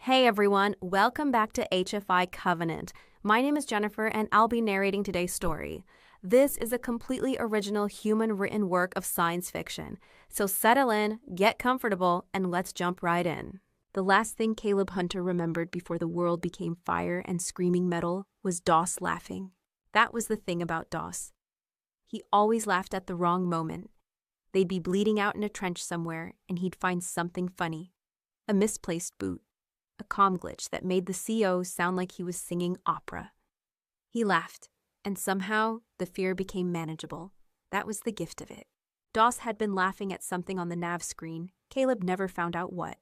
Hey everyone, welcome back to HFI Covenant. My name is Jennifer and I'll be narrating today's story. This is a completely original human-written work of science fiction. So settle in, get comfortable, and let's jump right in. The last thing Caleb Hunter remembered before the world became fire and screaming metal was Doss laughing. That was the thing about Doss. He always laughed at the wrong moment. They'd be bleeding out in a trench somewhere and he'd find something funny. A misplaced boot. A comm glitch that made the CO sound like he was singing opera. He laughed, and somehow the fear became manageable. That was the gift of it. Doss had been laughing at something on the nav screen. Caleb never found out what.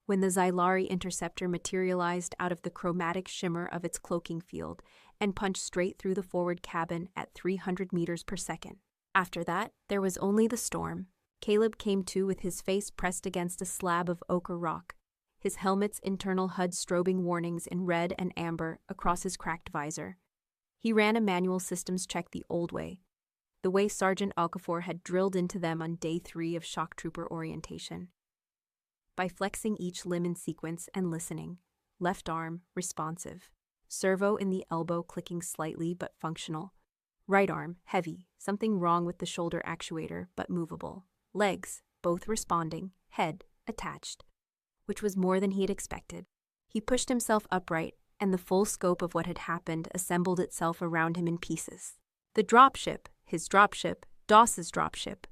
When the Xylari interceptor materialized out of the chromatic shimmer of its cloaking field and punched straight through the forward cabin at 300 meters per second. After that, there was only the storm. Caleb came to with his face pressed against a slab of ochre rock, his helmet's internal HUD strobing warnings in red and amber across his cracked visor. He ran a manual systems check the old way, the way Sergeant Alcafor had drilled into them on day 3 of shock trooper orientation. By flexing each limb in sequence and listening, left arm responsive, servo in the elbow clicking slightly but functional, right arm heavy, something wrong with the shoulder actuator but movable, legs both responding, head attached, which was more than he had expected. He pushed himself upright, and the full scope of what had happened assembled itself around him in pieces. The dropship, his dropship, Doss's dropship,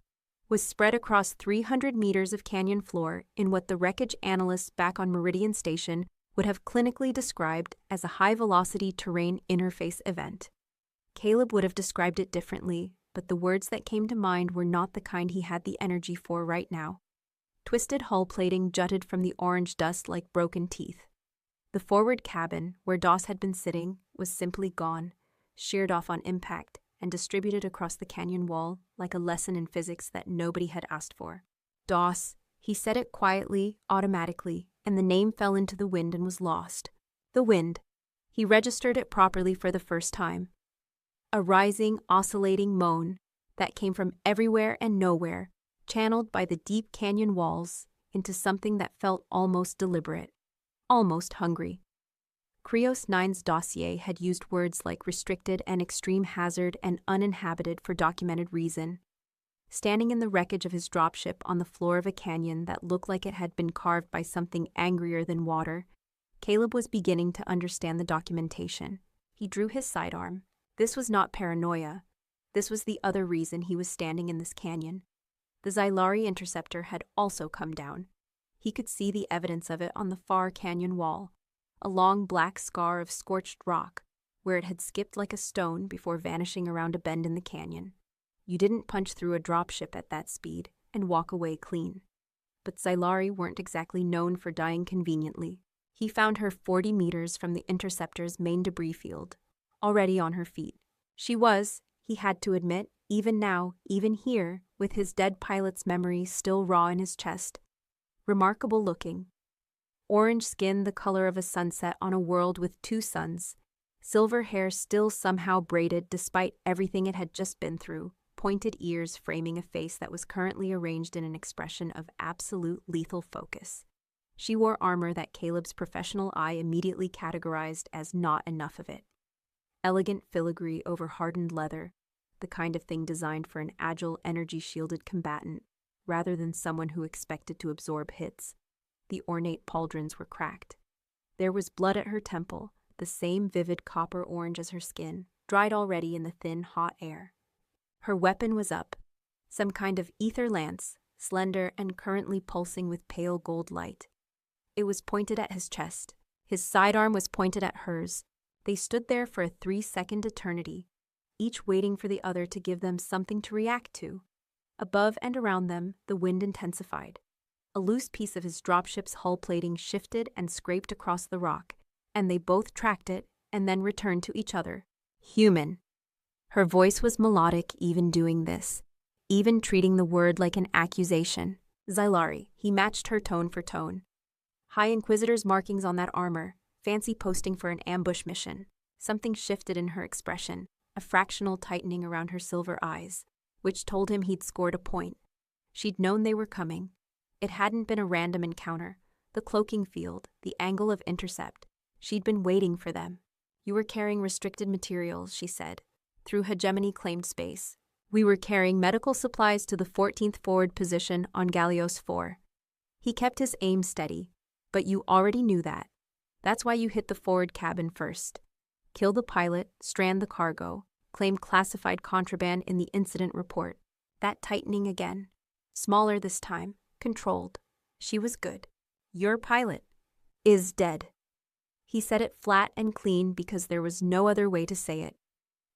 was spread across 300 meters of canyon floor in what the wreckage analysts back on Meridian Station would have clinically described as a high-velocity terrain interface event. Caleb would have described it differently, but the words that came to mind were not the kind he had the energy for right now. Twisted hull plating jutted from the orange dust like broken teeth. The forward cabin, where Doss had been sitting, was simply gone, sheared off on impact, and distributed across the canyon wall like a lesson in physics that nobody had asked for. Doss, he said it quietly, automatically, and the name fell into the wind and was lost. The wind. He registered it properly for the first time. A rising, oscillating moan that came from everywhere and nowhere, channeled by the deep canyon walls into something that felt almost deliberate, almost hungry. Krios 9's dossier had used words like restricted and extreme hazard and uninhabited for documented reason. Standing in the wreckage of his dropship on the floor of a canyon that looked like it had been carved by something angrier than water, Caleb was beginning to understand the documentation. He drew his sidearm. This was not paranoia. This was the other reason he was standing in this canyon. The Xylari interceptor had also come down. He could see the evidence of it on the far canyon wall, a long black scar of scorched rock, where it had skipped like a stone before vanishing around a bend in the canyon. You didn't punch through a dropship at that speed and walk away clean. But Xylari weren't exactly known for dying conveniently. He found her 40 meters from the interceptor's main debris field, already on her feet. She was, he had to admit, even now, even here, with his dead pilot's memory still raw in his chest, remarkable looking. Orange skin the color of a sunset on a world with 2 suns, silver hair still somehow braided despite everything it had just been through, pointed ears framing a face that was currently arranged in an expression of absolute lethal focus. She wore armor that Caleb's professional eye immediately categorized as not enough of it. Elegant filigree over hardened leather, the kind of thing designed for an agile, energy-shielded combatant, rather than someone who expected to absorb hits. The ornate pauldrons were cracked. There was blood at her temple, the same vivid copper orange as her skin, dried already in the thin, hot air. Her weapon was up, some kind of ether lance, slender and currently pulsing with pale gold light. It was pointed at his chest. His sidearm was pointed at hers. They stood there for a 3-second eternity, each waiting for the other to give them something to react to. Above and around them, the wind intensified. A loose piece of his dropship's hull plating shifted and scraped across the rock, and they both tracked it and then returned to each other. Human. Her voice was melodic even doing this, even treating the word like an accusation. Xylari, he matched her tone for tone. High Inquisitor's markings on that armor, fancy posting for an ambush mission. Something shifted in her expression, a fractional tightening around her silver eyes, which told him he'd scored a point. She'd known they were coming. It hadn't been a random encounter. The cloaking field, the angle of intercept. She'd been waiting for them. You were carrying restricted materials, she said, through hegemony-claimed space. We were carrying medical supplies to the 14th forward position on Gallios 4. He kept his aim steady, but you already knew that. That's why you hit the forward cabin first. Kill the pilot, strand the cargo, claim classified contraband in the incident report. That tightening again. Smaller this time, controlled. She was good. Your pilot is dead. He said it flat and clean because there was no other way to say it.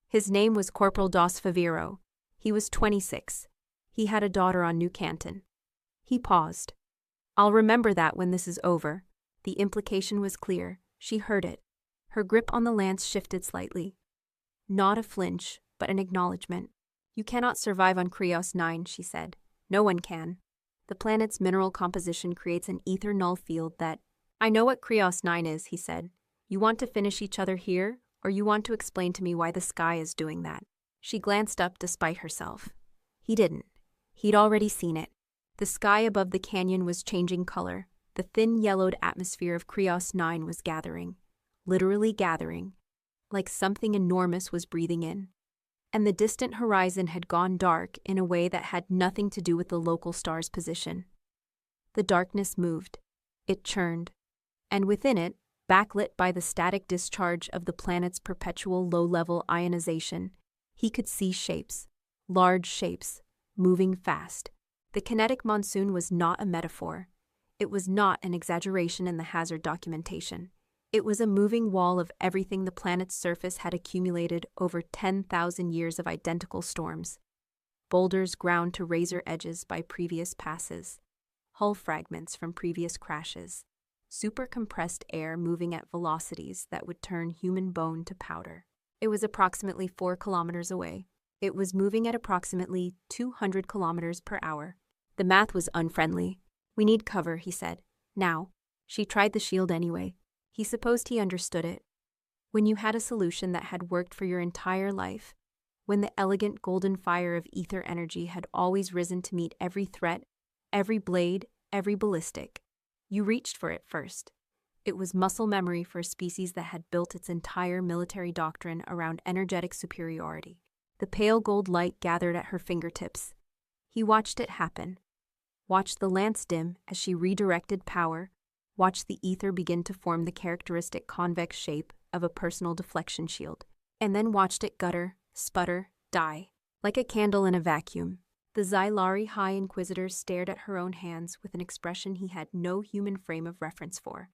His name was Corporal Dos Favero. He was 26. He had a daughter on New Canton. He paused. I'll remember that when this is over. The implication was clear. She heard it. Her grip on the lance shifted slightly. Not a flinch, but an acknowledgement. You cannot survive on Krios 9, she said. No one can. The planet's mineral composition creates an ether null field that... I know what Krios 9 is, he said. You want to finish each other here, or you want to explain to me why the sky is doing that? She glanced up despite herself. He didn't. He'd already seen it. The sky above the canyon was changing color. The thin yellowed atmosphere of Krios 9 was gathering. Literally gathering. Like something enormous was breathing in. And the distant horizon had gone dark in a way that had nothing to do with the local star's position. The darkness moved. It churned. And within it, backlit by the static discharge of the planet's perpetual low-level ionization, he could see shapes, large shapes, moving fast. The kinetic monsoon was not a metaphor. It was not an exaggeration in the hazard documentation. It was a moving wall of everything the planet's surface had accumulated over 10,000 years of identical storms. Boulders ground to razor edges by previous passes, hull fragments from previous crashes, super-compressed air moving at velocities that would turn human bone to powder. It was approximately 4 kilometers away. It was moving at approximately 200 kilometers per hour. The math was unfriendly. We need cover, he said. Now. She tried the shield anyway. He supposed he understood it. When you had a solution that had worked for your entire life, when the elegant golden fire of ether energy had always risen to meet every threat, every blade, every ballistic, you reached for it first. It was muscle memory for a species that had built its entire military doctrine around energetic superiority. The pale gold light gathered at her fingertips. He watched it happen. Watched the lance dim as she redirected power. Watched the ether begin to form the characteristic convex shape of a personal deflection shield. And then watched it gutter, sputter, die. Like a candle in a vacuum. The Xylari High Inquisitor stared at her own hands with an expression he had no human frame of reference for.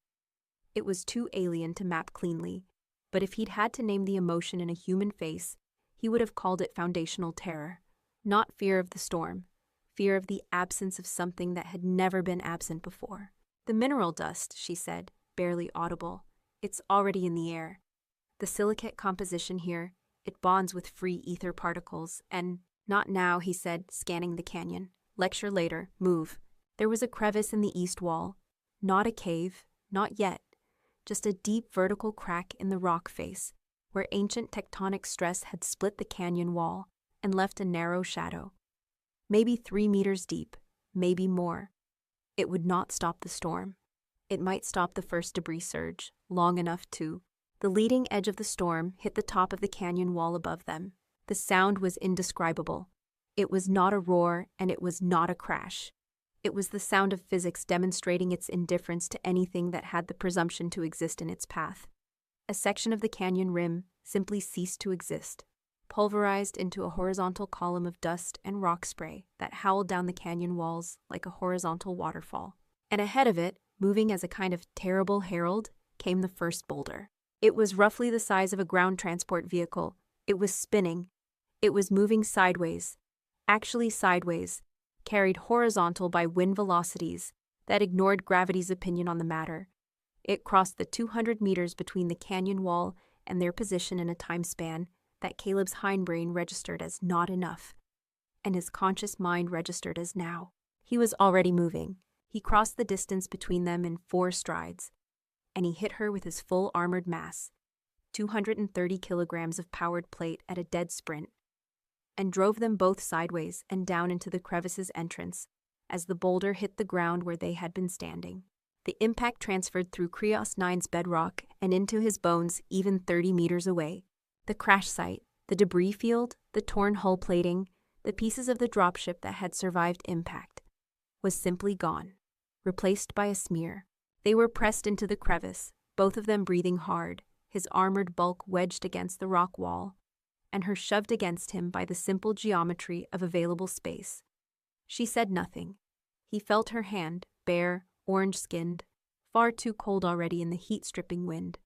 It was too alien to map cleanly, but if he'd had to name the emotion in a human face, he would have called it foundational terror. Not fear of the storm, fear of the absence of something that had never been absent before. The mineral dust, she said, barely audible. It's already in the air. The silicate composition here, it bonds with free ether particles, and... Not now, he said, scanning the canyon. Lecture later. Move. There was a crevice in the east wall. Not a cave. Not yet. Just a deep vertical crack in the rock face, where ancient tectonic stress had split the canyon wall and left a narrow shadow. Maybe 3 meters deep. Maybe more. It would not stop the storm. It might stop the first debris surge, long enough to... The leading edge of the storm hit the top of the canyon wall above them. The sound was indescribable. It was not a roar, and it was not a crash. It was the sound of physics demonstrating its indifference to anything that had the presumption to exist in its path. A section of the canyon rim simply ceased to exist, pulverized into a horizontal column of dust and rock spray that howled down the canyon walls like a horizontal waterfall. And ahead of it, moving as a kind of terrible herald, came the first boulder. It was roughly the size of a ground transport vehicle. It was spinning. It was moving sideways, actually sideways, carried horizontal by wind velocities that ignored gravity's opinion on the matter. It crossed the 200 meters between the canyon wall and their position in a time span that Caleb's hindbrain registered as not enough, and his conscious mind registered as now. He was already moving. He crossed the distance between them in 4 strides, and he hit her with his full armored mass, 230 kilograms of powered plate at a dead sprint, and drove them both sideways and down into the crevice's entrance as the boulder hit the ground where they had been standing. The impact transferred through Krios 9's bedrock and into his bones even 30 meters away. The crash site, the debris field, the torn hull plating, the pieces of the dropship that had survived impact, was simply gone, replaced by a smear. They were pressed into the crevice, both of them breathing hard, his armored bulk wedged against the rock wall, and her shoved against him by the simple geometry of available space. She said nothing. He felt her hand, bare, orange-skinned, far too cold already in the heat-stripping wind,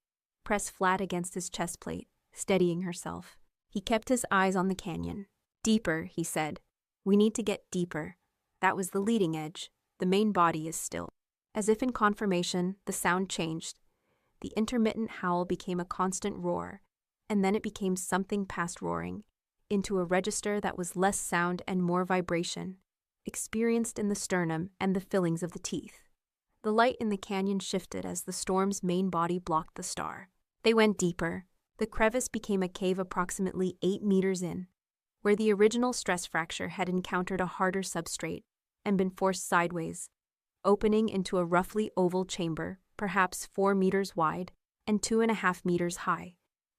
press flat against his chest plate, steadying herself. He kept his eyes on the canyon. "Deeper," he said. "We need to get deeper." That was the leading edge. The main body is still. As if in confirmation, the sound changed. The intermittent howl became a constant roar, and then it became something past roaring, into a register that was less sound and more vibration, experienced in the sternum and the fillings of the teeth. The light in the canyon shifted as the storm's main body blocked the star. They went deeper. The crevice became a cave approximately 8 meters in, where the original stress fracture had encountered a harder substrate and been forced sideways, opening into a roughly oval chamber, perhaps 4 meters wide and 2.5 meters high.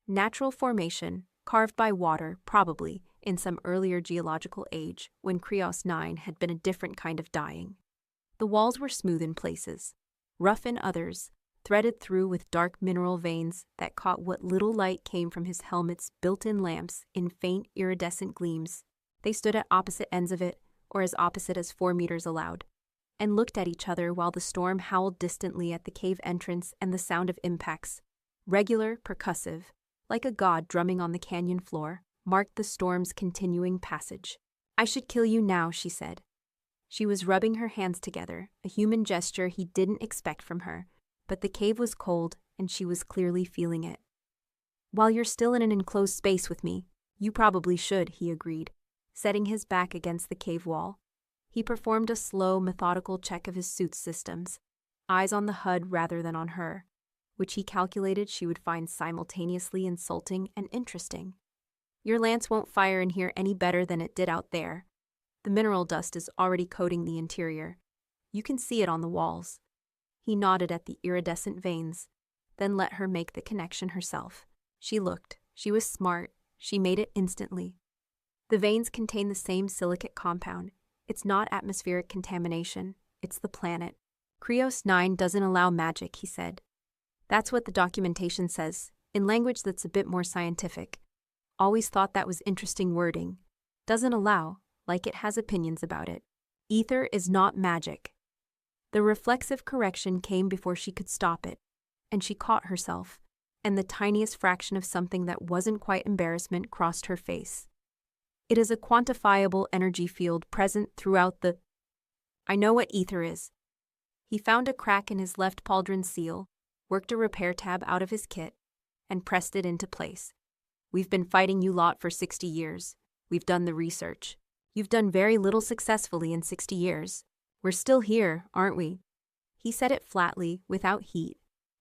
Natural formation, carved by water, probably, in some earlier geological age when Krios 9 had been a different kind of dying. The walls were smooth in places, rough in others, threaded through with dark mineral veins that caught what little light came from his helmet's built-in lamps in faint iridescent gleams. They stood at opposite ends of it, or as opposite as 4 meters allowed, and looked at each other while the storm howled distantly at the cave entrance and the sound of impacts, regular, percussive, like a god drumming on the canyon floor, marked the storm's continuing passage. "I should kill you now," she said. She was rubbing her hands together, a human gesture he didn't expect from her, but the cave was cold and she was clearly feeling it. "While you're still in an enclosed space with me, you probably should," he agreed, setting his back against the cave wall. He performed a slow, methodical check of his suit's systems, eyes on the HUD rather than on her, which he calculated she would find simultaneously insulting and interesting. "Your lance won't fire in here any better than it did out there. The mineral dust is already coating the interior. You can see it on the walls." He nodded at the iridescent veins, then let her make the connection herself. She looked. She was smart. She made it instantly. The veins contain the same silicate compound. It's not atmospheric contamination. It's the planet. "Krios 9 doesn't allow magic," he said. "That's what the documentation says, in language that's a bit more scientific. Always thought that was interesting wording. Doesn't allow, like it has opinions about it. Ether is not magic." The reflexive correction came before she could stop it, and she caught herself, and the tiniest fraction of something that wasn't quite embarrassment crossed her face. "It is a quantifiable energy field present throughout the—" "I know what ether is." He found a crack in his left pauldron seal, worked a repair tab out of his kit, and pressed it into place. "We've been fighting you lot for 60 years. We've done the research. You've done very little successfully in 60 years. We're still here, aren't we?" He said it flatly, without heat.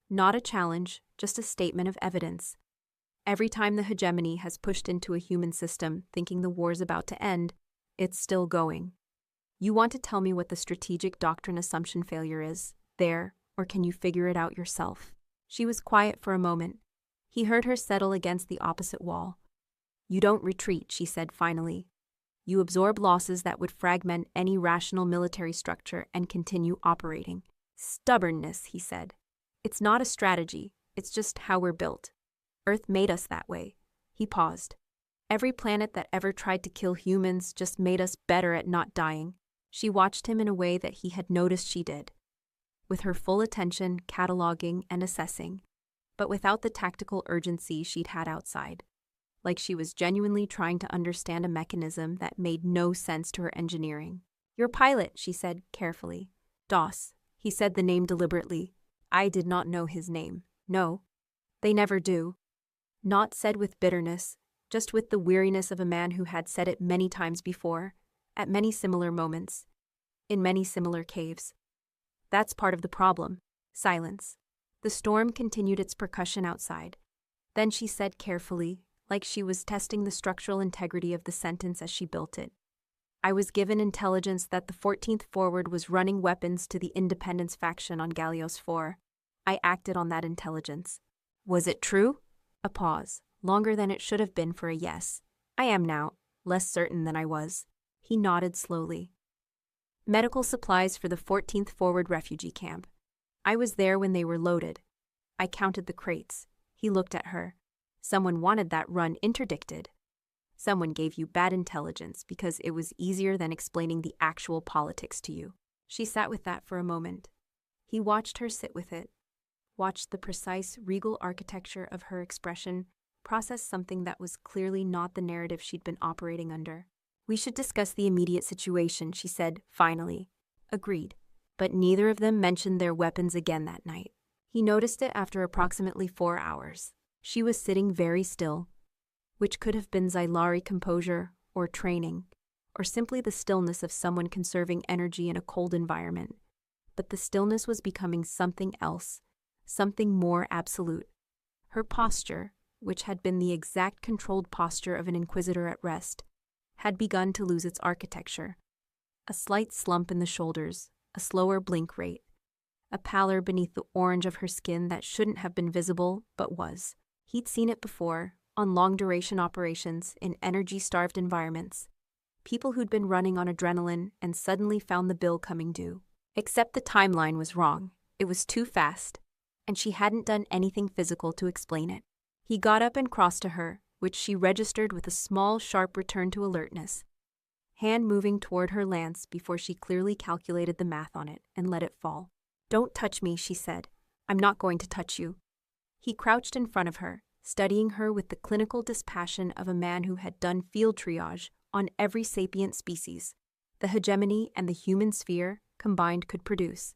Not a challenge, just a statement of evidence. Every time the hegemony has pushed into a human system thinking the war's about to end, it's still going. "You want to tell me what the strategic doctrine assumption failure is, there, or can you figure it out yourself?" She was quiet for a moment. He heard her settle against the opposite wall. "You don't retreat," she said finally. "You absorb losses that would fragment any rational military structure and continue operating." "Stubbornness," he said. "It's not a strategy, it's just how we're built. Earth made us that way." He paused. "Every planet that ever tried to kill humans just made us better at not dying." She watched him in a way that he had noticed she did, with her full attention, cataloging and assessing, but without the tactical urgency she'd had outside, like she was genuinely trying to understand a mechanism that made no sense to her engineering. "Your pilot," she said carefully. "Doss." He said the name deliberately. I did not know his name. "No. They never do." Not said with bitterness, just with the weariness of a man who had said it many times before, at many similar moments, in many similar caves. "That's part of the problem." Silence. The storm continued its percussion outside. Then she said carefully, like she was testing the structural integrity of the sentence as she built it, I was given intelligence that the 14th Forward was running weapons to the Independence faction on Gallios 4. I acted on that intelligence. Was it true? A pause, longer than it should have been for a yes. I am now, less certain than I was. He nodded slowly. Medical supplies for the 14th Forward refugee camp. I was there when they were loaded. I counted the crates. He looked at her. Someone wanted that run interdicted. Someone gave you bad intelligence because it was easier than explaining the actual politics to you. She sat with that for a moment. He watched her sit with it, watched the precise, regal architecture of her expression, process something that was clearly not the narrative she'd been operating under. We should discuss the immediate situation, she said, finally. Agreed. But neither of them mentioned their weapons again that night. He noticed it after approximately 4 hours. She was sitting very still, which could have been Xylari composure or training, or simply the stillness of someone conserving energy in a cold environment. But the stillness was becoming something else, something more absolute. Her posture, which had been the exact controlled posture of an inquisitor at rest, had begun to lose its architecture. A slight slump in the shoulders, a slower blink rate, a pallor beneath the orange of her skin that shouldn't have been visible but was. He'd seen it before, on long-duration operations in energy-starved environments. People who'd been running on adrenaline and suddenly found the bill coming due. Except the timeline was wrong. It was too fast, and she hadn't done anything physical to explain it. He got up and crossed to her, which she registered with a small, sharp return to alertness, hand moving toward her lance before she clearly calculated the math on it and let it fall. "Don't touch me," she said. "I'm not going to touch you." He crouched in front of her, studying her with the clinical dispassion of a man who had done field triage on every sapient species the hegemony and the human sphere combined could produce.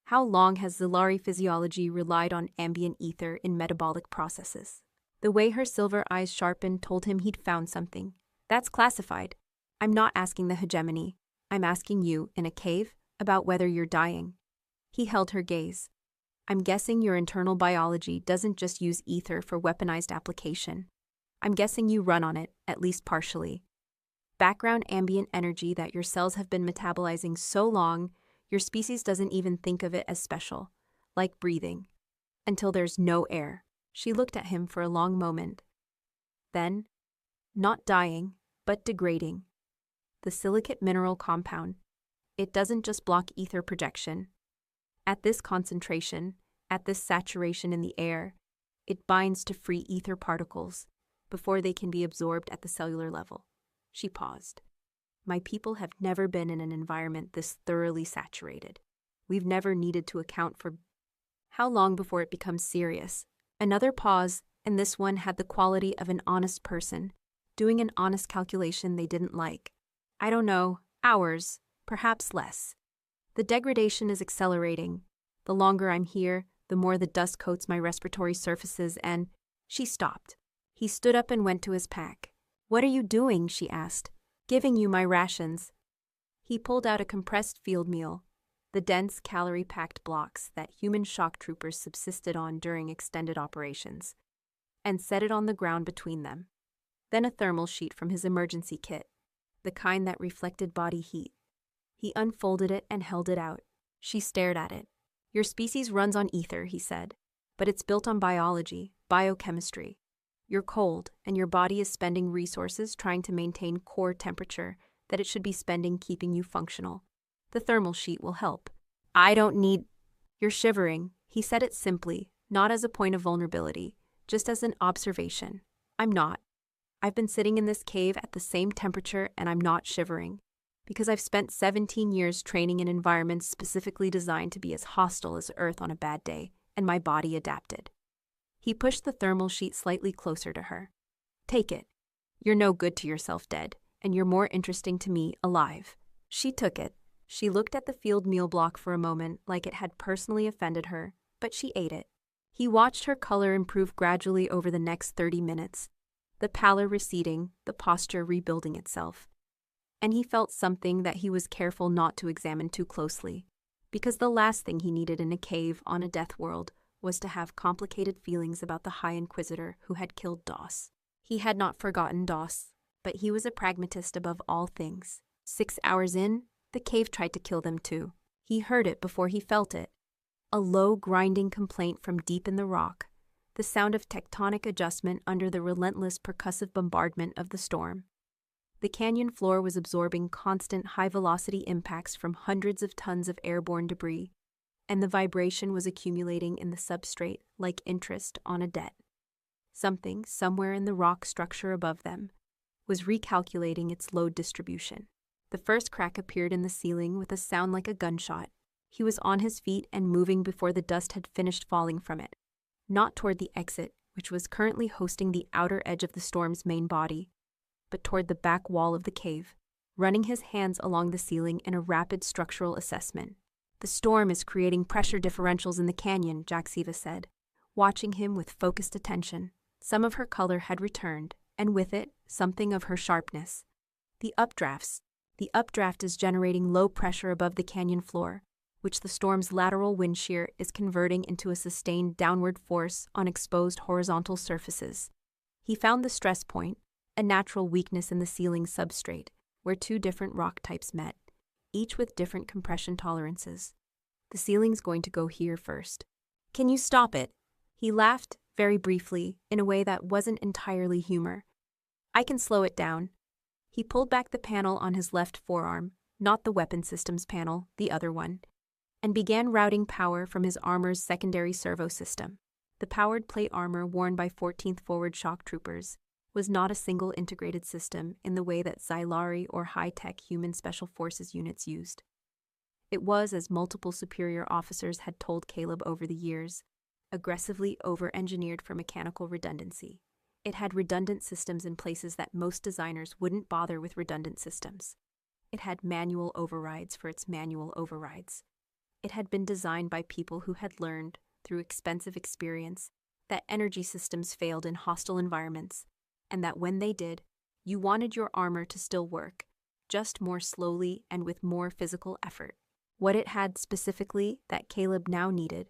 How long has Xylari physiology relied on ambient ether in metabolic processes? The way her silver eyes sharpened told him he'd found something. That's classified. I'm not asking the hegemony. I'm asking you, in a cave, about whether you're dying. He held her gaze. I'm guessing your internal biology doesn't just use ether for weaponized application. I'm guessing you run on it, at least partially. Background ambient energy that your cells have been metabolizing so long, your species doesn't even think of it as special, like breathing, until there's no air. She looked at him for a long moment. Then, not dying, but degrading. The silicate mineral compound. It doesn't just block ether projection. At this concentration, at this saturation in the air, it binds to free ether particles before they can be absorbed at the cellular level. She paused. My people have never been in an environment this thoroughly saturated. We've never needed to account for how long before it becomes serious. Another pause, and this one had the quality of an honest person, doing an honest calculation they didn't like. I don't know, hours, perhaps less. The degradation is accelerating. The longer I'm here, the more the dust coats my respiratory surfaces and... She stopped. He stood up and went to his pack. What are you doing? She asked. Giving you my rations. He pulled out a compressed field meal, the dense calorie-packed blocks that human shock troopers subsisted on during extended operations, and set it on the ground between them. Then a thermal sheet from his emergency kit, the kind that reflected body heat. He unfolded it and held it out. She stared at it. Your species runs on ether, he said, but it's built on biology, biochemistry. You're cold, and your body is spending resources trying to maintain core temperature that it should be spending keeping you functional. The thermal sheet will help. I don't need... You're shivering. He said it simply, not as a point of vulnerability, just as an observation. I'm not. I've been sitting in this cave at the same temperature and I'm not shivering, because I've spent 17 years training in environments specifically designed to be as hostile as Earth on a bad day, and my body adapted. He pushed the thermal sheet slightly closer to her. Take it. You're no good to yourself dead, and you're more interesting to me alive. She took it. She looked at the field meal block for a moment like it had personally offended her, but she ate it. He watched her color improve gradually over the next 30 minutes, the pallor receding, the posture rebuilding itself. And he felt something that he was careful not to examine too closely, because the last thing he needed in a cave on a Deathworld was to have complicated feelings about the High Inquisitor who had killed Doss. He had not forgotten Doss. But he was a pragmatist above all things. 6 hours in, the cave tried to kill them too. He heard it before he felt it. A low, grinding complaint from deep in the rock, the sound of tectonic adjustment under the relentless percussive bombardment of the storm. The canyon floor was absorbing constant high-velocity impacts from hundreds of tons of airborne debris, and the vibration was accumulating in the substrate like interest on a debt. Something, somewhere in the rock structure above them, was recalculating its load distribution. The first crack appeared in the ceiling with a sound like a gunshot. He was on his feet and moving before the dust had finished falling from it. Not toward the exit, which was currently hosting the outer edge of the storm's main body, but toward the back wall of the cave, running his hands along the ceiling in a rapid structural assessment. "The storm is creating pressure differentials in the canyon," Jaxiva said, watching him with focused attention. Some of her color had returned, and with it, something of her sharpness. The updrafts. The updraft is generating low pressure above the canyon floor, which the storm's lateral wind shear is converting into a sustained downward force on exposed horizontal surfaces. He found the stress point, a natural weakness in the ceiling substrate, where two different rock types met, each with different compression tolerances. "The ceiling's going to go here first. Can you stop it?" He laughed, very briefly, in a way that wasn't entirely humor. "I can slow it down." He pulled back the panel on his left forearm, not the weapon systems panel, the other one, and began routing power from his armor's secondary servo system. The powered plate armor worn by 14th Forward Shock Troopers was not a single integrated system in the way that Xylari or high-tech human special forces units used. It was, as multiple superior officers had told Caleb over the years, aggressively over-engineered for mechanical redundancy. It had redundant systems in places that most designers wouldn't bother with redundant systems. It had manual overrides for its manual overrides. It had been designed by people who had learned, through expensive experience, that energy systems failed in hostile environments, and that when they did, you wanted your armor to still work, just more slowly and with more physical effort. What it had specifically that Caleb now needed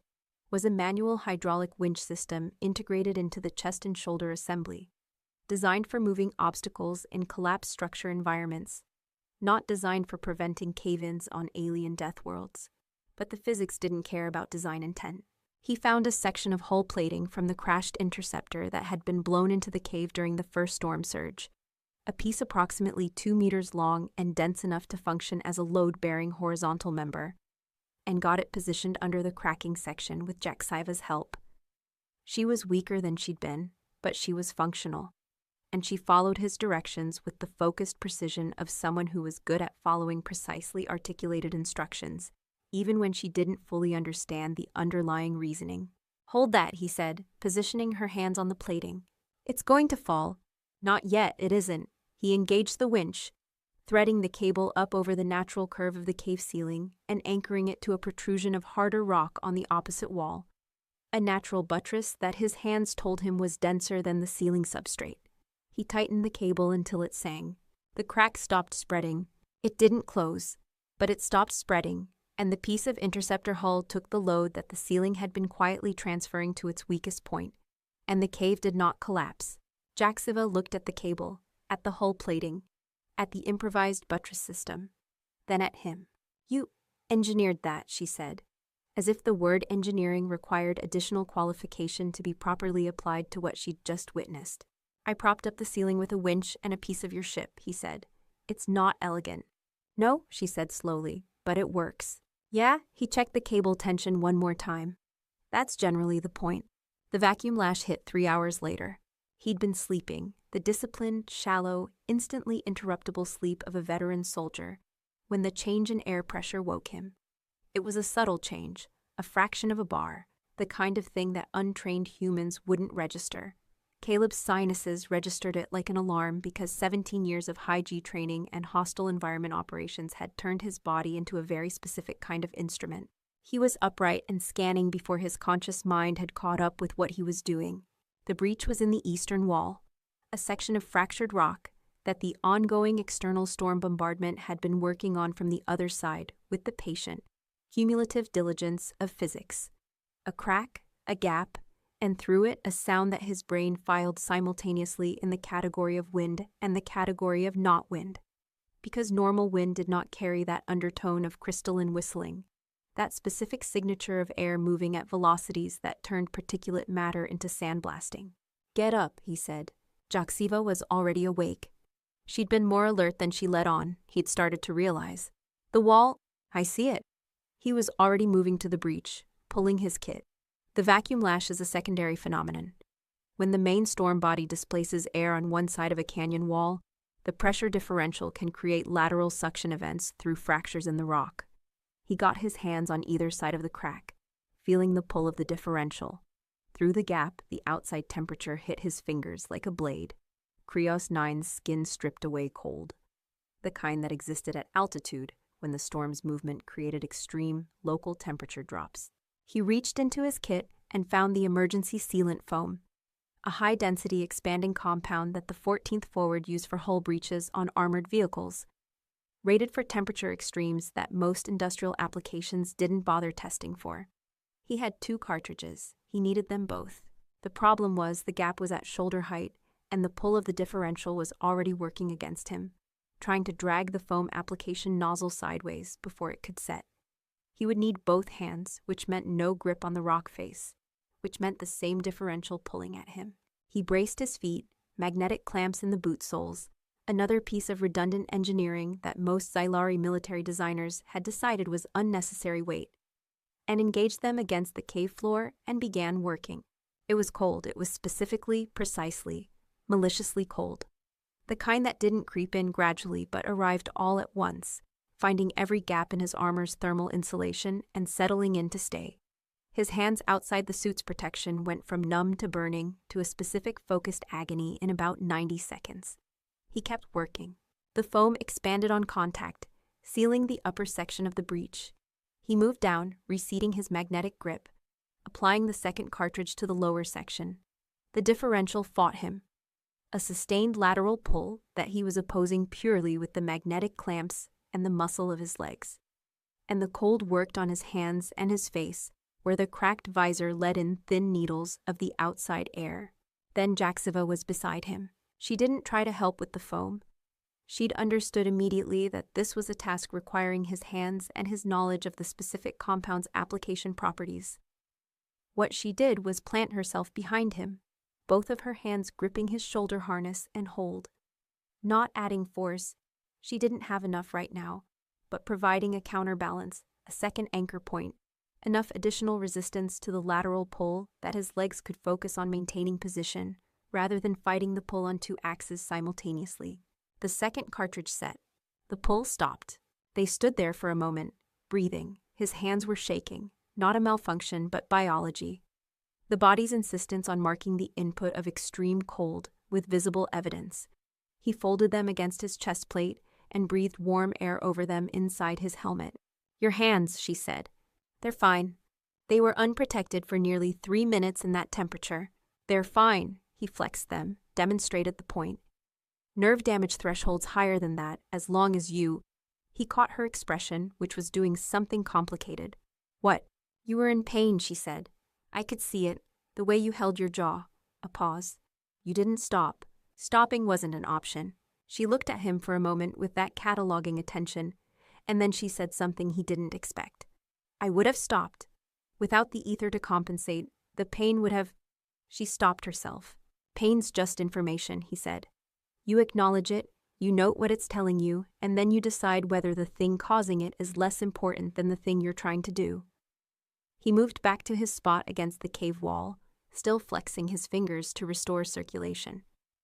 was a manual hydraulic winch system integrated into the chest and shoulder assembly, designed for moving obstacles in collapsed structure environments, not designed for preventing cave-ins on alien Deathworlds. But the physics didn't care about design intent. He found a section of hull plating from the crashed interceptor that had been blown into the cave during the first storm surge, a piece approximately 2 meters long and dense enough to function as a load-bearing horizontal member, and got it positioned under the cracking section with Jaxiva's help. She was weaker than she'd been, but she was functional, and she followed his directions with the focused precision of someone who was good at following precisely articulated instructions, even when she didn't fully understand the underlying reasoning. "Hold that," he said, positioning her hands on the plating. "It's going to fall." "Not yet, it isn't." He engaged the winch, threading the cable up over the natural curve of the cave ceiling and anchoring it to a protrusion of harder rock on the opposite wall, a natural buttress that his hands told him was denser than the ceiling substrate. He tightened the cable until it sang. The crack stopped spreading. It didn't close, but it stopped spreading, and the piece of interceptor hull took the load that the ceiling had been quietly transferring to its weakest point, and the cave did not collapse. Jaxiva looked at the cable, at the hull plating, at the improvised buttress system, then at him. "You engineered that," she said, as if the word engineering required additional qualification to be properly applied to what she'd just witnessed. "I propped up the ceiling with a winch and a piece of your ship," he said. "It's not elegant." "No," she said slowly, "but it works." "Yeah?" He checked the cable tension one more time. "That's generally the point." The vacuum lash hit 3 hours later. He'd been sleeping, the disciplined, shallow, instantly interruptible sleep of a veteran soldier, when the change in air pressure woke him. It was a subtle change, a fraction of a bar, the kind of thing that untrained humans wouldn't register. Caleb's sinuses registered it like an alarm because 17 years of high-G training and hostile environment operations had turned his body into a very specific kind of instrument. He was upright and scanning before his conscious mind had caught up with what he was doing. The breach was in the eastern wall, a section of fractured rock that the ongoing external storm bombardment had been working on from the other side with the patient, cumulative diligence of physics. A crack, a gap, and through it a sound that his brain filed simultaneously in the category of wind and the category of not wind. Because normal wind did not carry that undertone of crystalline whistling, that specific signature of air moving at velocities that turned particulate matter into sandblasting. "Get up," he said. Jaksiva was already awake. She'd been more alert than she let on, he'd started to realize. "The wall, I see it." He was already moving to the breach, pulling his kit. The vacuum lash is a secondary phenomenon. When the main storm body displaces air on one side of a canyon wall, the pressure differential can create lateral suction events through fractures in the rock. He got his hands on either side of the crack, feeling the pull of the differential. Through the gap, the outside temperature hit his fingers like a blade. Krios 9's skin stripped away cold, the kind that existed at altitude when the storm's movement created extreme, local temperature drops. He reached into his kit and found the emergency sealant foam, a high-density expanding compound that the 14th Forward used for hull breaches on armored vehicles, rated for temperature extremes that most industrial applications didn't bother testing for. He had 2 cartridges. He needed them both. The problem was the gap was at shoulder height, and the pull of the differential was already working against him, trying to drag the foam application nozzle sideways before it could set. He would need both hands, which meant no grip on the rock face, which meant the same differential pulling at him. He braced his feet, magnetic clamps in the boot soles, another piece of redundant engineering that most Xylari military designers had decided was unnecessary weight, and engaged them against the cave floor and began working. It was cold. It was specifically, precisely, maliciously cold. The kind that didn't creep in gradually but arrived all at once, finding every gap in his armor's thermal insulation and settling in to stay. His hands outside the suit's protection went from numb to burning to a specific focused agony in about 90 seconds. He kept working. The foam expanded on contact, sealing the upper section of the breach. He moved down, reseating his magnetic grip, applying the second cartridge to the lower section. The differential fought him, a sustained lateral pull that he was opposing purely with the magnetic clamps and the muscle of his legs. And the cold worked on his hands and his face, where the cracked visor let in thin needles of the outside air. Then Jaksiva was beside him. She didn't try to help with the foam. She'd understood immediately that this was a task requiring his hands and his knowledge of the specific compound's application properties. What she did was plant herself behind him, both of her hands gripping his shoulder harness and hold. Not adding force, she didn't have enough right now, but providing a counterbalance, a second anchor point, enough additional resistance to the lateral pull that his legs could focus on maintaining position, rather than fighting the pull on 2 axes simultaneously. The second cartridge set. The pull stopped. They stood there for a moment, breathing. His hands were shaking, not a malfunction, but biology. The body's insistence on marking the input of extreme cold with visible evidence. He folded them against his chest plate and breathed warm air over them inside his helmet. "Your hands," she said. "They're fine." They were unprotected for nearly 3 minutes in that temperature. "They're fine." He flexed them, demonstrated the point. "Nerve damage thresholds higher than that, as long as you—" He caught her expression, which was doing something complicated. "What?" "You were in pain," she said. "I could see it, the way you held your jaw." A pause. "You didn't stop." Stopping wasn't an option. She looked at him for a moment with that cataloging attention, and then she said something he didn't expect. "I would have stopped. Without the ether to compensate, the pain would have—" She stopped herself. "Pain's just information," he said. "You acknowledge it, you note what it's telling you, and then you decide whether the thing causing it is less important than the thing you're trying to do." He moved back to his spot against the cave wall, still flexing his fingers to restore circulation.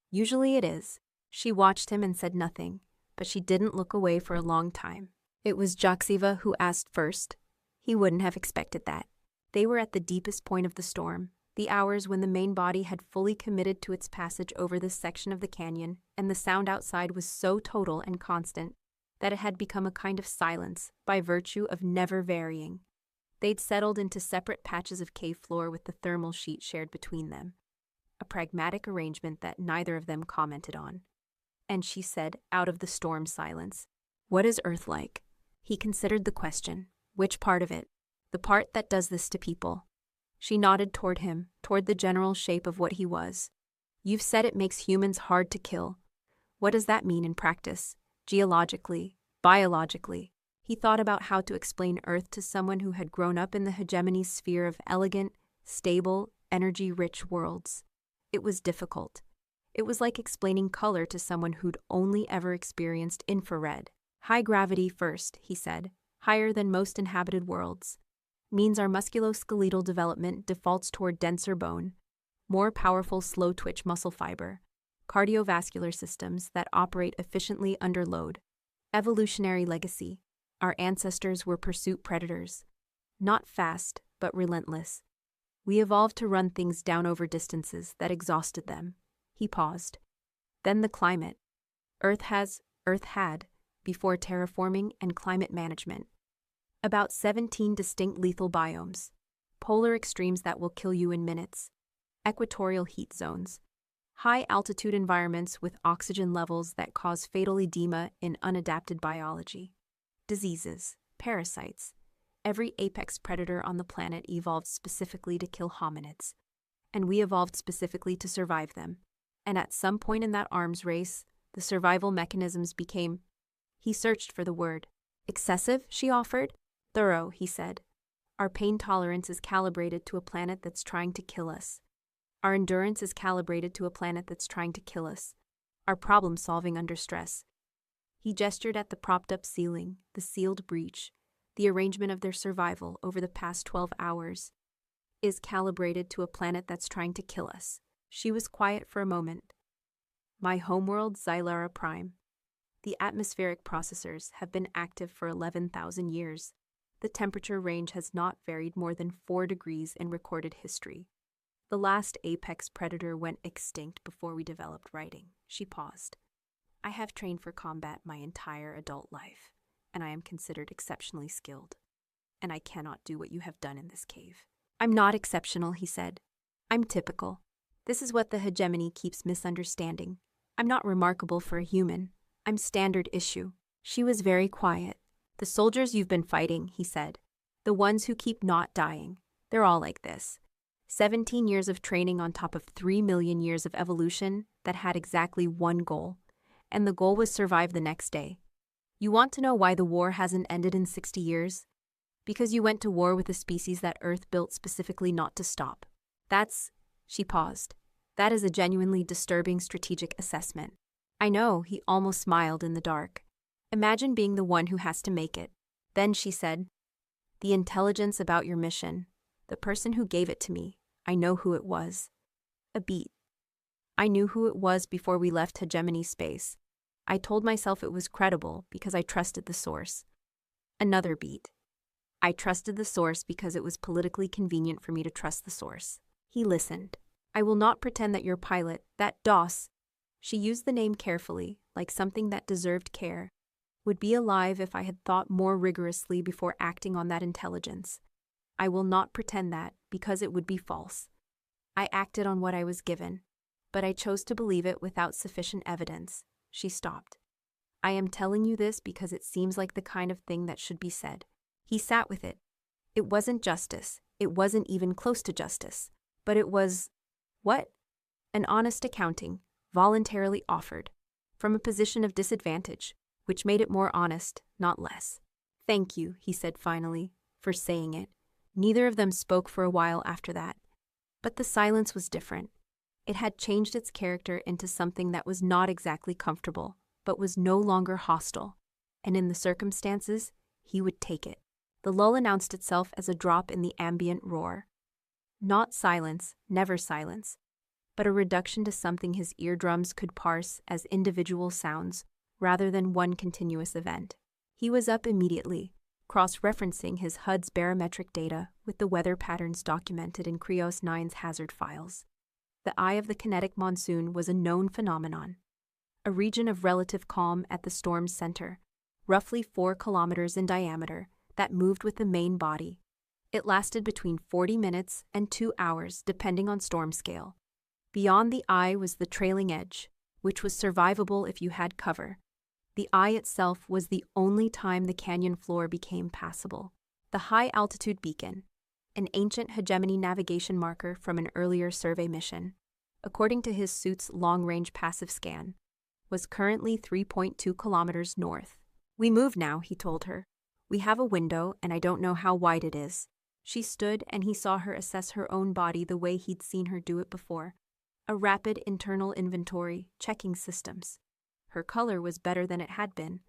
"Usually it is." She watched him and said nothing, but she didn't look away for a long time. It was Jaksiva who asked first. He wouldn't have expected that. They were at the deepest point of the storm, the hours when the main body had fully committed to its passage over this section of the canyon, and the sound outside was so total and constant that it had become a kind of silence by virtue of never varying. They'd settled into separate patches of cave floor with the thermal sheet shared between them, a pragmatic arrangement that neither of them commented on. And she said, out of the storm silence, "What is Earth like?" He considered the question. Which part of it? The part that does this to people. She nodded toward him, toward the general shape of what he was. You've said it makes humans hard to kill. What does that mean in practice? Geologically, biologically? He thought about how to explain Earth to someone who had grown up in the hegemony sphere of elegant, stable, energy-rich worlds. It was difficult. It was like explaining color to someone who'd only ever experienced infrared. High gravity first, he said, higher than most inhabited worlds. Means our musculoskeletal development defaults toward denser bone, more powerful slow-twitch muscle fiber, cardiovascular systems that operate efficiently under load. Evolutionary legacy. Our ancestors were pursuit predators. Not fast, but relentless. We evolved to run things down over distances that exhausted them. He paused. Then the climate. Earth had, before terraforming and climate management, about 17 distinct lethal biomes. Polar extremes that will kill you in minutes. Equatorial heat zones. High-altitude environments with oxygen levels that cause fatal edema in unadapted biology. Diseases, parasites. Every apex predator on the planet evolved specifically to kill hominids. And we evolved specifically to survive them. And at some point in that arms race, the survival mechanisms became... He searched for the word. Excessive, she offered. Thorough, he said. Our pain tolerance is calibrated to a planet that's trying to kill us. Our endurance is calibrated to a planet that's trying to kill us. Our problem-solving under stress. He gestured at the propped-up ceiling, the sealed breach, the arrangement of their survival over the past 12 hours, is calibrated to a planet that's trying to kill us. She was quiet for a moment. My homeworld, Xylara Prime. The atmospheric processors have been active for 11,000 years. The temperature range has not varied more than 4 degrees in recorded history. The last apex predator went extinct before we developed writing. She paused. I have trained for combat my entire adult life, and I am considered exceptionally skilled. And I cannot do what you have done in this cave. I'm not exceptional, he said. I'm typical. This is what the hegemony keeps misunderstanding. I'm not remarkable for a human. I'm standard issue. She was very quiet. The soldiers you've been fighting, he said. The ones who keep not dying. They're all like this. 17 years of training on top of 3 million years of evolution that had exactly one goal. And the goal was survive the next day. You want to know why the war hasn't ended in 60 years? Because you went to war with a species that Earth built specifically not to stop. She paused. That is a genuinely disturbing strategic assessment. I know, he almost smiled in the dark. Imagine being the one who has to make it. Then she said, the intelligence about your mission, the person who gave it to me, I know who it was. A beat. I knew who it was before we left hegemony space. I told myself it was credible because I trusted the source. Another beat. I trusted the source because it was politically convenient for me to trust the source. He listened. I will not pretend that your pilot, that DOS, she used the name carefully, like something that deserved care, would be alive if I had thought more rigorously before acting on that intelligence. I will not pretend that, because it would be false. I acted on what I was given, but I chose to believe it without sufficient evidence. She stopped. I am telling you this because it seems like the kind of thing that should be said. He sat with it. It wasn't justice. It wasn't even close to justice. But it was... what? An honest accounting, voluntarily offered, from a position of disadvantage, which made it more honest, not less. Thank you, he said finally, for saying it. Neither of them spoke for a while after that. But the silence was different. It had changed its character into something that was not exactly comfortable, but was no longer hostile. And in the circumstances, he would take it. The lull announced itself as a drop in the ambient roar. Not silence, never silence, but a reduction to something his eardrums could parse as individual sounds rather than one continuous event. He was up immediately, cross-referencing his HUD's barometric data with the weather patterns documented in Krios 9's hazard files. The eye of the kinetic monsoon was a known phenomenon, a region of relative calm at the storm's center, roughly 4 kilometers in diameter, that moved with the main body. It lasted between 40 minutes and 2 hours, depending on storm scale. Beyond the eye was the trailing edge, which was survivable if you had cover. The eye itself was the only time the canyon floor became passable. The high-altitude beacon, an ancient hegemony navigation marker from an earlier survey mission, according to his suit's long-range passive scan, was currently 3.2 kilometers north. "We move now," he told her. "We have a window, and I don't know how wide it is." She stood, and he saw her assess her own body the way he'd seen her do it before. A rapid internal inventory, checking systems. Her color was better than it had been.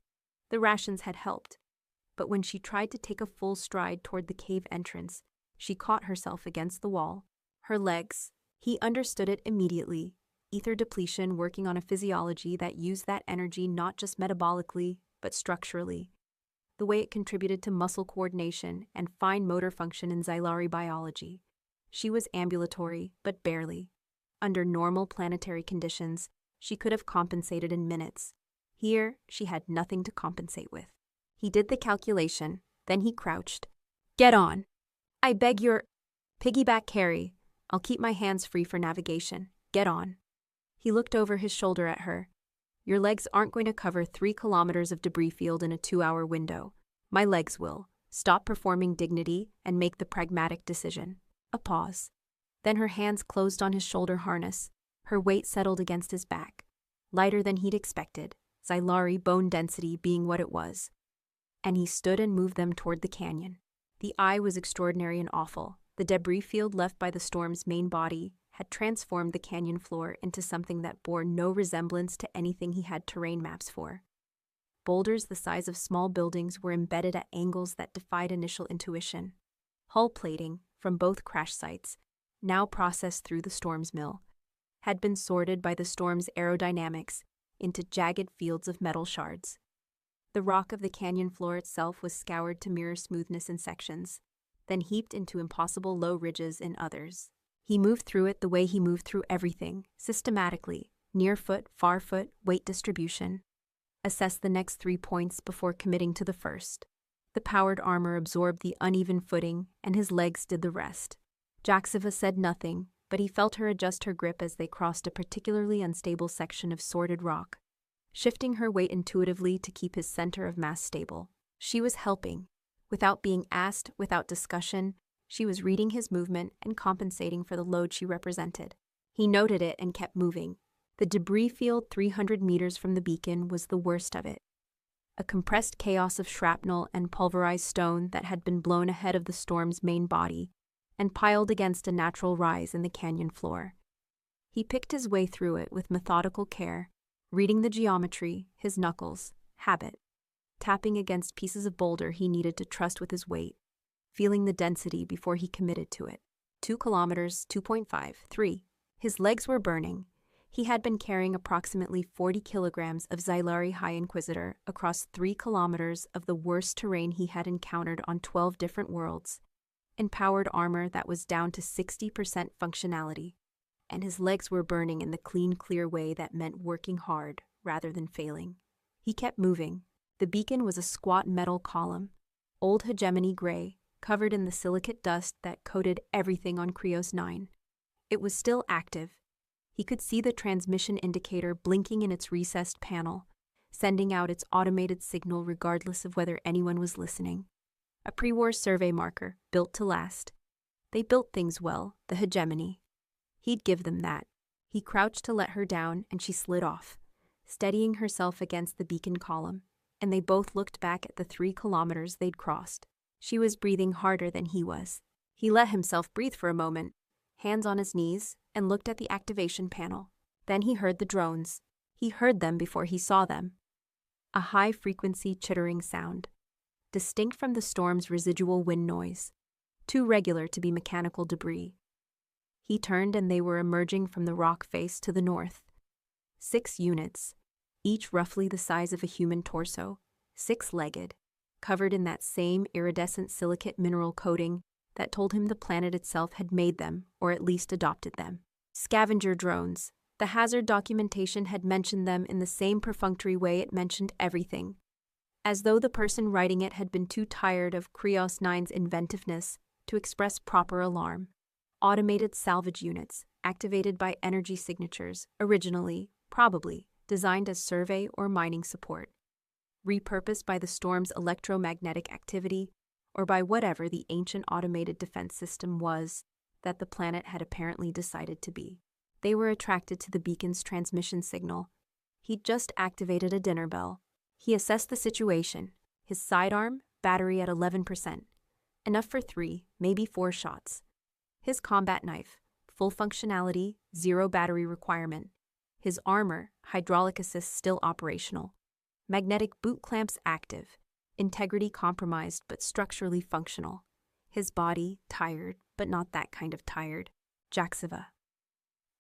The rations had helped. But when she tried to take a full stride toward the cave entrance, she caught herself against the wall. Her legs. He understood it immediately. Ether depletion working on a physiology that used that energy not just metabolically, but structurally. The way it contributed to muscle coordination and fine motor function in Xylari biology. She was ambulatory, but barely. Under normal planetary conditions, she could have compensated in minutes. Here, she had nothing to compensate with. He did the calculation, then he crouched. "Get on. I beg your..." "Piggyback carry. I'll keep my hands free for navigation. Get on." He looked over his shoulder at her. "Your legs aren't going to cover 3 kilometers of debris field in a 2-hour window. My legs will. Stop performing dignity and make the pragmatic decision." A pause. Then her hands closed on his shoulder harness. Her weight settled against his back. Lighter than he'd expected, Xylari bone density being what it was. And he stood and moved them toward the canyon. The eye was extraordinary and awful. The debris field left by the storm's main body had transformed the canyon floor into something that bore no resemblance to anything he had terrain maps for. Boulders the size of small buildings were embedded at angles that defied initial intuition. Hull plating, from both crash sites, now processed through the storm's mill, had been sorted by the storm's aerodynamics into jagged fields of metal shards. The rock of the canyon floor itself was scoured to mirror smoothness in sections, then heaped into impossible low ridges in others. He moved through it the way he moved through everything, systematically, near foot, far foot, weight distribution. Assessed the next 3 points before committing to the first. The powered armor absorbed the uneven footing, and his legs did the rest. Jaxiva said nothing, but he felt her adjust her grip as they crossed a particularly unstable section of sorted rock, shifting her weight intuitively to keep his center of mass stable. She was helping. Without being asked, without discussion, she was reading his movement and compensating for the load she represented. He noted it and kept moving. The debris field 300 meters from the beacon was the worst of it. A compressed chaos of shrapnel and pulverized stone that had been blown ahead of the storm's main body and piled against a natural rise in the canyon floor. He picked his way through it with methodical care, reading the geometry, his knuckles, habit, tapping against pieces of boulder he needed to trust with his weight, feeling the density before he committed to it. 2 kilometers, 2.5, 3. His legs were burning. He had been carrying approximately 40 kilograms of Xylari High Inquisitor across 3 kilometers of the worst terrain he had encountered on 12 different worlds, and powered armor that was down to 60% functionality, and his legs were burning in the clean, clear way that meant working hard rather than failing. He kept moving. The beacon was a squat metal column, old hegemony gray, covered in the silicate dust that coated everything on Krios 9. It was still active. He could see the transmission indicator blinking in its recessed panel, sending out its automated signal regardless of whether anyone was listening. A pre-war survey marker, built to last. They built things well, the hegemony. He'd give them that. He crouched to let her down, and she slid off, steadying herself against the beacon column, and they both looked back at the 3 kilometers they'd crossed. She was breathing harder than he was. He let himself breathe for a moment, hands on his knees, and looked at the activation panel. Then he heard the drones. He heard them before he saw them. A high-frequency chittering sound, distinct from the storm's residual wind noise, too regular to be mechanical debris. He turned and they were emerging from the rock face to the north. 6 units, each roughly the size of a human torso, 6-legged, covered in that same iridescent silicate mineral coating that told him the planet itself had made them, or at least adopted them. Scavenger drones. The hazard documentation had mentioned them in the same perfunctory way it mentioned everything, as though the person writing it had been too tired of Krios 9's inventiveness to express proper alarm. Automated salvage units, activated by energy signatures, originally, probably, designed as survey or mining support. Repurposed by the storm's electromagnetic activity, or by whatever the ancient automated defense system was that the planet had apparently decided to be. They were attracted to the beacon's transmission signal. He'd just activated a dinner bell. He assessed the situation. His sidearm, battery at 11%. Enough for 3, maybe 4 shots. His combat knife, full functionality, 0 battery requirement. His armor, hydraulic assist still operational. Magnetic boot clamps active. Integrity compromised but structurally functional. His body, tired, but not that kind of tired. Jaxiva.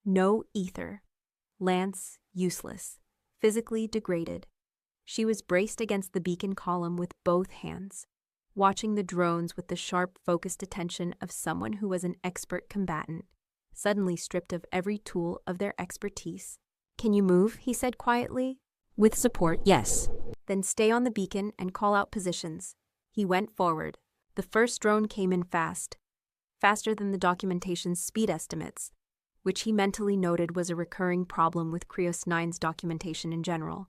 No ether. Lance, useless. Physically degraded. She was braced against the beacon column with both hands, watching the drones with the sharp, focused attention of someone who was an expert combatant, suddenly stripped of every tool of their expertise. "Can you move?" he said quietly. "With support, yes." "Then stay on the beacon and call out positions." He went forward. The first drone came in fast, faster than the documentation's speed estimates, which he mentally noted was a recurring problem with Krios 9's documentation in general.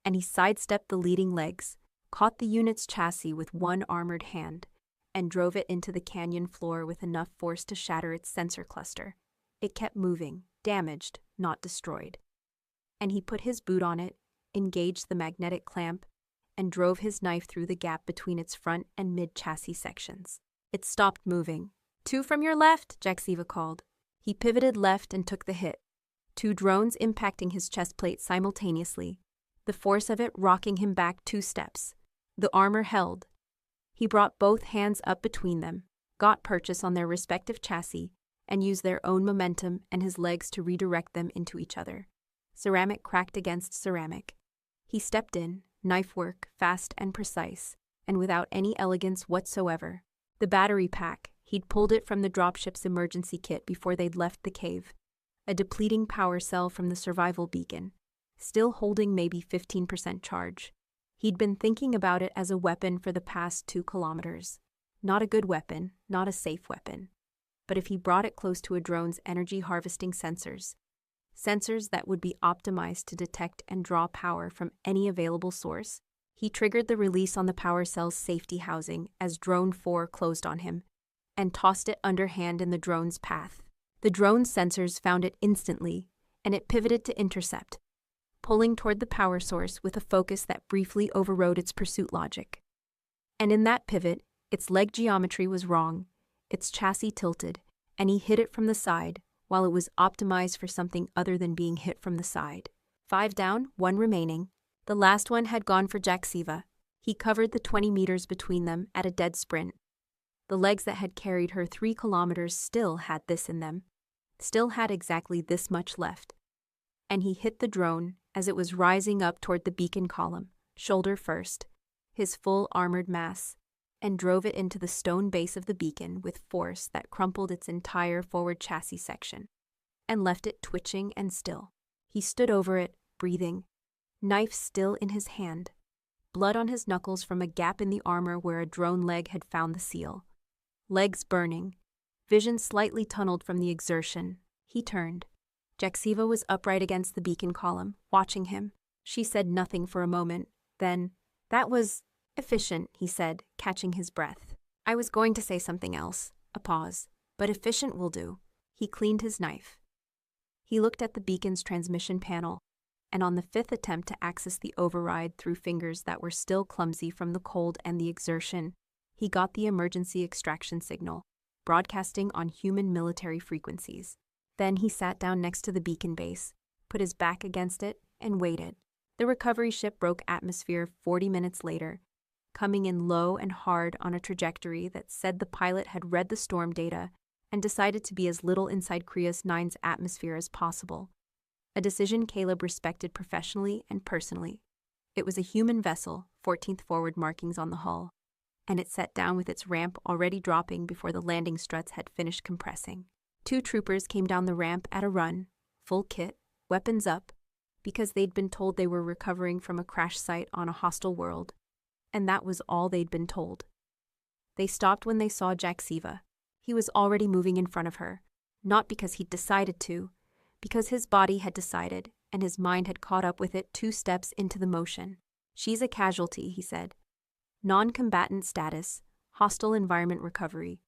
And he sidestepped the leading legs, caught the unit's chassis with one armored hand, and drove it into the canyon floor with enough force to shatter its sensor cluster. It kept moving, damaged, not destroyed. And he put his boot on it, engaged the magnetic clamp, and drove his knife through the gap between its front and mid-chassis sections. It stopped moving. "2 from your left," Jaxiva called. He pivoted left and took the hit. 2 drones impacting his chest plate simultaneously, the force of it rocking him back 2 steps. The armor held. He brought both hands up between them, got purchase on their respective chassis, and used their own momentum and his legs to redirect them into each other. Ceramic cracked against ceramic. He stepped in, knife work, fast and precise, and without any elegance whatsoever. The battery pack, he'd pulled it from the dropship's emergency kit before they'd left the cave. A depleting power cell from the survival beacon, still holding maybe 15% charge. He'd been thinking about it as a weapon for the past 2 kilometers. Not a good weapon, not a safe weapon. But if he brought it close to a drone's energy harvesting sensors that would be optimized to detect and draw power from any available source, he triggered the release on the power cell's safety housing as Drone 4 closed on him, and tossed it underhand in the drone's path. The drone's sensors found it instantly, and it pivoted to intercept, pulling toward the power source with a focus that briefly overrode its pursuit logic. And in that pivot, its leg geometry was wrong, its chassis tilted, and he hit it from the side, while it was optimized for something other than being hit from the side. 5 down, 1 remaining. The last one had gone for Jaxiva. He covered the 20 meters between them at a dead sprint. The legs that had carried her 3 kilometers still had this in them, still had exactly this much left. And he hit the drone as it was rising up toward the beacon column, shoulder first, his full armored mass, and drove it into the stone base of the beacon with force that crumpled its entire forward chassis section, and left it twitching and still. He stood over it, breathing, knife still in his hand, blood on his knuckles from a gap in the armor where a drone leg had found the seal. Legs burning, vision slightly tunneled from the exertion. He turned. Jaxiva was upright against the beacon column, watching him. She said nothing for a moment. Then, "That was efficient," he said, catching his breath. "I was going to say something else." A pause. "But efficient will do." He cleaned his knife. He looked at the beacon's transmission panel, and on the 5th attempt to access the override through fingers that were still clumsy from the cold and the exertion, he got the emergency extraction signal, broadcasting on human military frequencies. Then he sat down next to the beacon base, put his back against it, and waited. The recovery ship broke atmosphere 40 minutes later, coming in low and hard on a trajectory that said the pilot had read the storm data and decided to be as little inside Krios 9's atmosphere as possible, a decision Caleb respected professionally and personally. It was a human vessel, 14th forward markings on the hull, and it set down with its ramp already dropping before the landing struts had finished compressing. 2 troopers came down the ramp at a run, full kit, weapons up, because they'd been told they were recovering from a crash site on a hostile world, and that was all they'd been told. They stopped when they saw Jaxiva. He was already moving in front of her, not because he'd decided to, because his body had decided, and his mind had caught up with it 2 steps into the motion. "She's a casualty," he said. "Non-combatant status, Hostile environment recovery.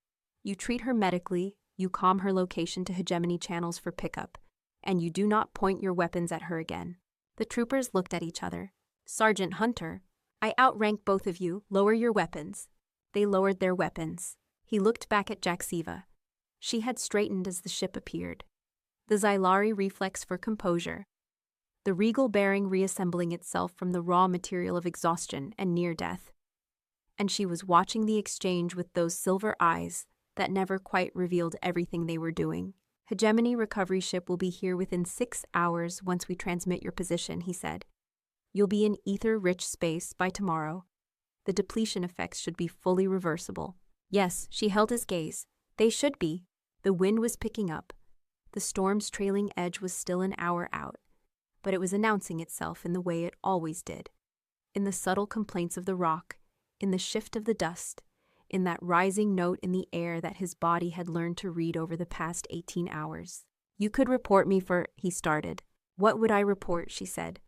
You treat her medically, you calm her location to hegemony channels for pickup, and you do not point your weapons at her again. The troopers looked at each other. Sergeant Hunter, I outrank both of you, lower your weapons. They lowered their weapons. He looked back at Jaxiva. She had straightened as the ship appeared. The Xylari reflex for composure. The regal bearing reassembling itself from the raw material of exhaustion and near death. And she was watching the exchange with those silver eyes that never quite revealed everything they were doing. Hegemony recovery ship will be here within 6 hours once we transmit your position, he said. You'll be in ether-rich space by tomorrow. The depletion effects should be fully reversible. Yes, she held his gaze. They should be. The wind was picking up. The storm's trailing edge was still an hour out, but it was announcing itself in the way it always did. In the subtle complaints of the rock, in the shift of the dust, in that rising note in the air that his body had learned to read over the past 18 hours. You could report me for, he started. What would I report, she said.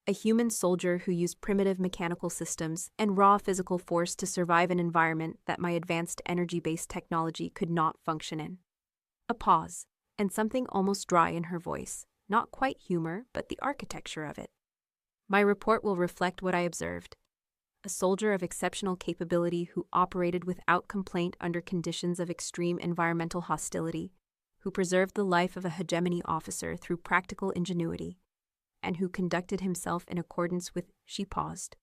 A human soldier who used primitive mechanical systems and raw physical force to survive an environment that my advanced energy-based technology could not function in. A pause, and something almost dry in her voice, not quite humor, but the architecture of it. My report will reflect what I observed. A soldier of exceptional capability who operated without complaint under conditions of extreme environmental hostility, who preserved the life of a hegemony officer through practical ingenuity, and who conducted himself in accordance with, she paused.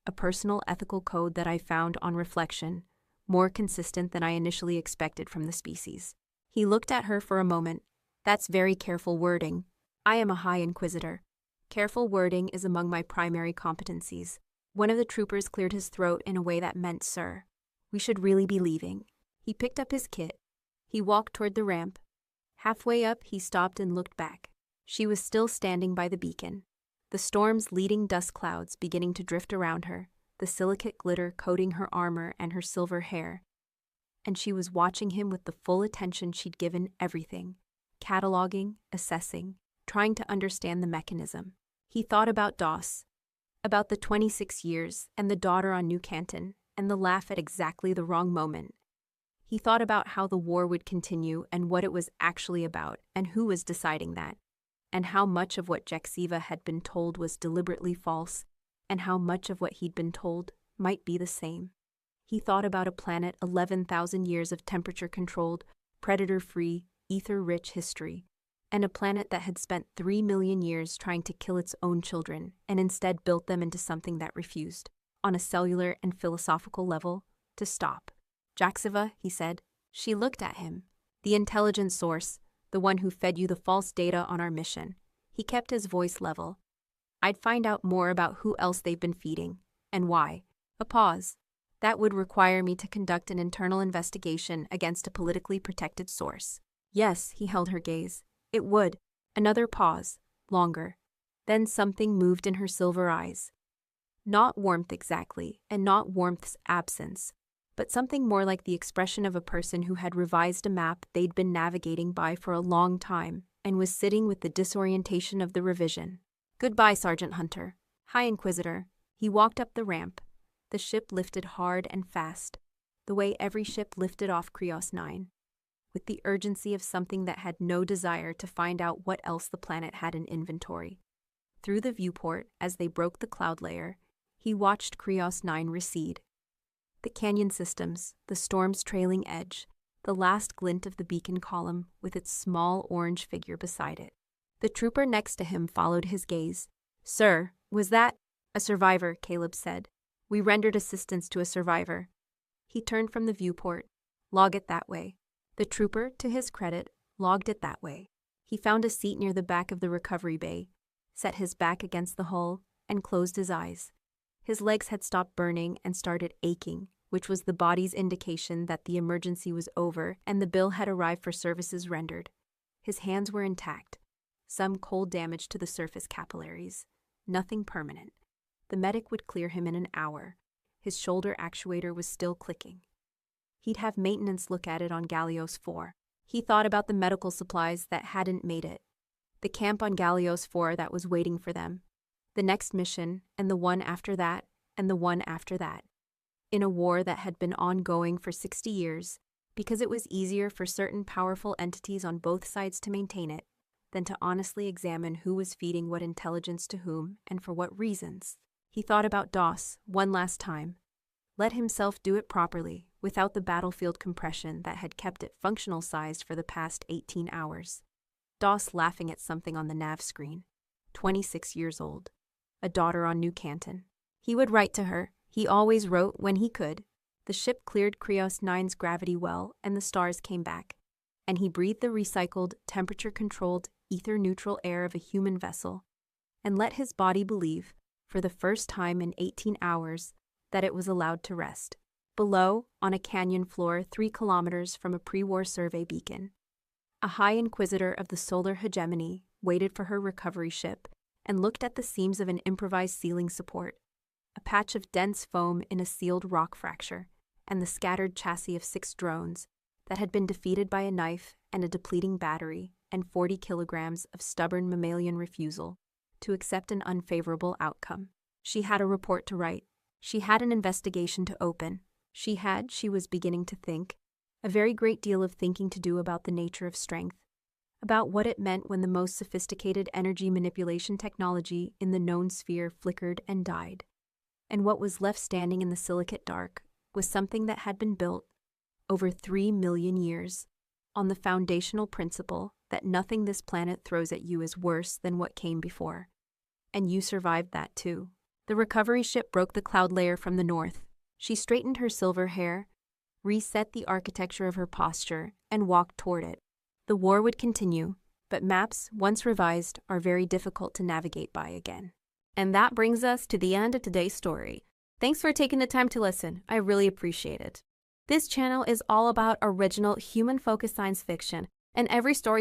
A personal ethical code that I found on reflection, more consistent than I initially expected from the species. He looked at her for a moment. That's very careful wording. I am a High Inquisitor. Careful wording is among my primary competencies. One of the troopers cleared his throat in a way that meant, sir, we should really be leaving. He picked up his kit. He walked toward the ramp. Halfway up, he stopped and looked back. She was still standing by the beacon, the storm's leading dust clouds beginning to drift around her, the silicate glitter coating her armor and her silver hair. And she was watching him with the full attention she'd given everything, cataloging, assessing, trying to understand the mechanism. He thought about DOS, about the 26 years and the daughter on New Canton, and the laugh at exactly the wrong moment. He thought about how the war would continue and what it was actually about and who was deciding that, and how much of what Jaxiva had been told was deliberately false, and how much of what he'd been told might be the same. He thought about a planet 11,000 years of temperature-controlled, predator-free, ether-rich history, and a planet that had spent 3 million years trying to kill its own children and instead built them into something that refused, on a cellular and philosophical level, to stop. Jaxiva, he said. She looked at him. The intelligence source, the one who fed you the false data on our mission. He kept his voice level. I'd find out more about who else they've been feeding, and why. A pause. That would require me to conduct an internal investigation against a politically protected source. Yes, he held her gaze. It would. Another pause. Longer. Then something moved in her silver eyes. Not warmth exactly, and not warmth's absence, but something more like the expression of a person who had revised a map they'd been navigating by for a long time and was sitting with the disorientation of the revision. Goodbye, Sergeant Hunter. High Inquisitor. He walked up the ramp. The ship lifted hard and fast, the way every ship lifted off Krios 9, with the urgency of something that had no desire to find out what else the planet had in inventory. Through the viewport, as they broke the cloud layer, he watched Krios 9 recede. The canyon systems, the storm's trailing edge, the last glint of the beacon column with its small orange figure beside it. The trooper next to him followed his gaze. Sir, was that? A survivor, Caleb said. We rendered assistance to a survivor. He turned from the viewport. Log it that way. The trooper, to his credit, logged it that way. He found a seat near the back of the recovery bay, set his back against the hull, and closed his eyes. His legs had stopped burning and started aching, which was the body's indication that the emergency was over and the bill had arrived for services rendered. His hands were intact, some cold damage to the surface capillaries, nothing permanent. The medic would clear him in an hour. His shoulder actuator was still clicking. He'd have maintenance look at it on Gallios 4. He thought about the medical supplies that hadn't made it, the camp on Gallios 4 that was waiting for them, the next mission, and the one after that, and the one after that. in a war that had been ongoing for 60 years because it was easier for certain powerful entities on both sides to maintain it than to honestly examine who was feeding what intelligence to whom and for what reasons. He thought about DOS one last time, let himself do it properly without the battlefield compression that had kept it functional sized for the past 18 hours. DOS laughing at something on the nav screen. 26 years old. A daughter on New Canton. He would write to her. He always wrote when he could. The ship cleared Krios 9's gravity well and the stars came back. And he breathed the recycled, temperature-controlled, ether-neutral air of a human vessel and let his body believe, for the first time in 18 hours, that it was allowed to rest. Below, on a canyon floor 3 kilometers from a pre-war survey beacon, a high inquisitor of the solar hegemony waited for her recovery ship and looked at the seams of an improvised ceiling support, a patch of dense foam in a sealed rock fracture, and the scattered chassis of 6 drones that had been defeated by a knife and a depleting battery and 40 kilograms of stubborn mammalian refusal to accept an unfavorable outcome. She had a report to write. She had an investigation to open. She was beginning to think, a very great deal of thinking to do about the nature of strength, about what it meant when the most sophisticated energy manipulation technology in the known sphere flickered and died, and what was left standing in the silicate dark was something that had been built over 3 million years on the foundational principle that nothing this planet throws at you is worse than what came before. And you survived that too. The recovery ship broke the cloud layer from the north. She straightened her silver hair, reset the architecture of her posture, and walked toward it. The war would continue, but maps, once revised, are very difficult to navigate by again. And that brings us to the end of today's story. Thanks for taking the time to listen. I really appreciate it. This channel is all about original, human-focused science fiction, and every story